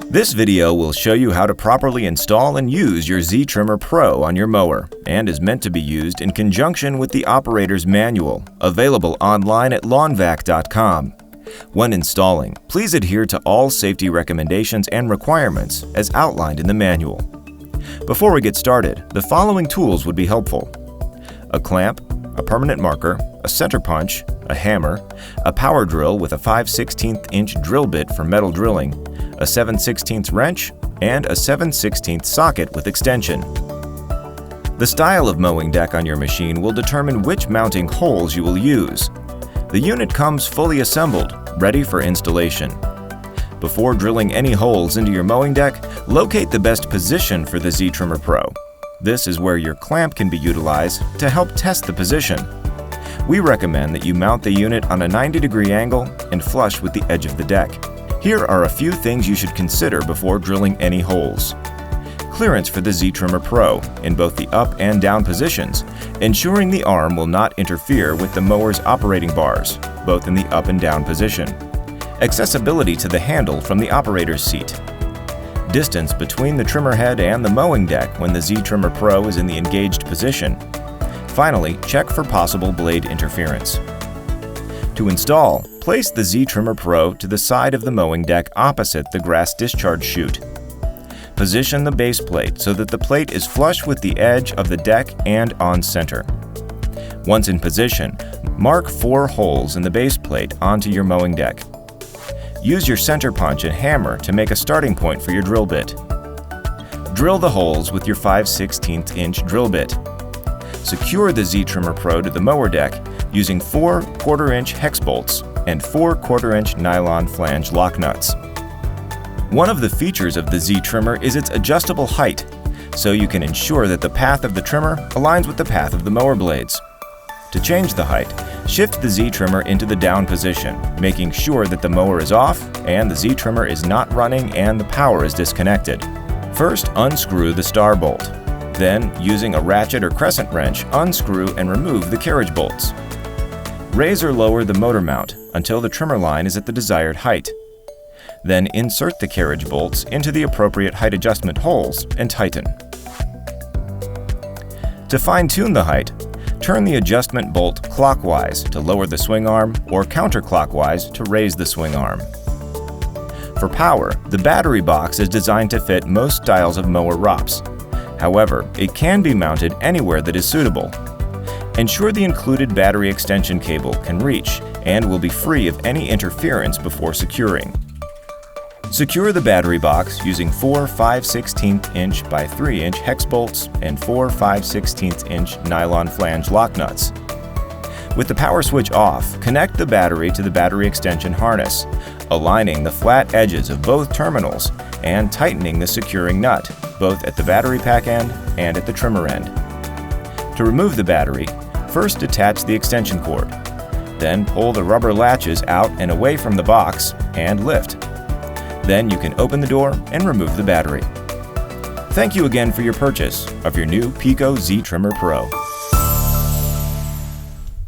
This video will show you how to properly install and use your Z-Trimmer Pro on your mower, and is meant to be used in conjunction with the operator's manual, available online at lawnvac.com. When installing, please adhere to all safety recommendations and requirements as outlined in the manual. Before we get started, the following tools would be helpful: a clamp, a permanent marker, a center punch, a hammer, a power drill with a 5/16" drill bit for metal drilling, a 7/16 wrench, and a 7/16 socket with extension. The style of mowing deck on your machine will determine which mounting holes you will use. The unit comes fully assembled, ready for installation. Before drilling any holes into your mowing deck, locate the best position for the Z-Trimmer Pro. This is where your clamp can be utilized to help test the position. We recommend that you mount the unit on a 90-degree angle and flush with the edge of the deck. Here are a few things you should consider before drilling any holes. Clearance for the Z-Trimmer Pro in both the up and down positions, ensuring the arm will not interfere with the mower's operating bars, both in the up and down position. Accessibility to the handle from the operator's seat. Distance between the trimmer head and the mowing deck when the Z-Trimmer Pro is in the engaged position. Finally, check for possible blade interference. To install, place the Z-Trimmer Pro to the side of the mowing deck opposite the grass discharge chute. Position the base plate so that the plate is flush with the edge of the deck and on center. Once in position, mark 4 holes in the base plate onto your mowing deck. Use your center punch and hammer to make a starting point for your drill bit. Drill the holes with your 5/16" drill bit. Secure the Z-Trimmer Pro to the mower deck using 4 1/4" hex bolts and 4 1/4" nylon flange lock nuts. One of the features of the Z-Trimmer is its adjustable height, so you can ensure that the path of the trimmer aligns with the path of the mower blades. To change the height, shift the Z-Trimmer into the down position, making sure that the mower is off and the Z-Trimmer is not running and the power is disconnected. First, unscrew the star bolt. Then, using a ratchet or crescent wrench, unscrew and remove the carriage bolts. Raise or lower the motor mount until the trimmer line is at the desired height. Then insert the carriage bolts into the appropriate height adjustment holes and tighten. To fine-tune the height, turn the adjustment bolt clockwise to lower the swing arm or counterclockwise to raise the swing arm. For power, the battery box is designed to fit most styles of mower ROPs. However, it can be mounted anywhere that is suitable. Ensure the included battery extension cable can reach and will be free of any interference before securing. Secure the battery box using 4 5/16" by 3" hex bolts and 4 5/16" nylon flange lock nuts. With the power switch off, connect the battery to the battery extension harness, aligning the flat edges of both terminals and tightening the securing nut, both at the battery pack end and at the trimmer end. To remove the battery, first detach the extension cord. Then pull the rubber latches out and away from the box and lift. Then you can open the door and remove the battery. Thank you again for your purchase of your new PECO Z-Trimmer Pro.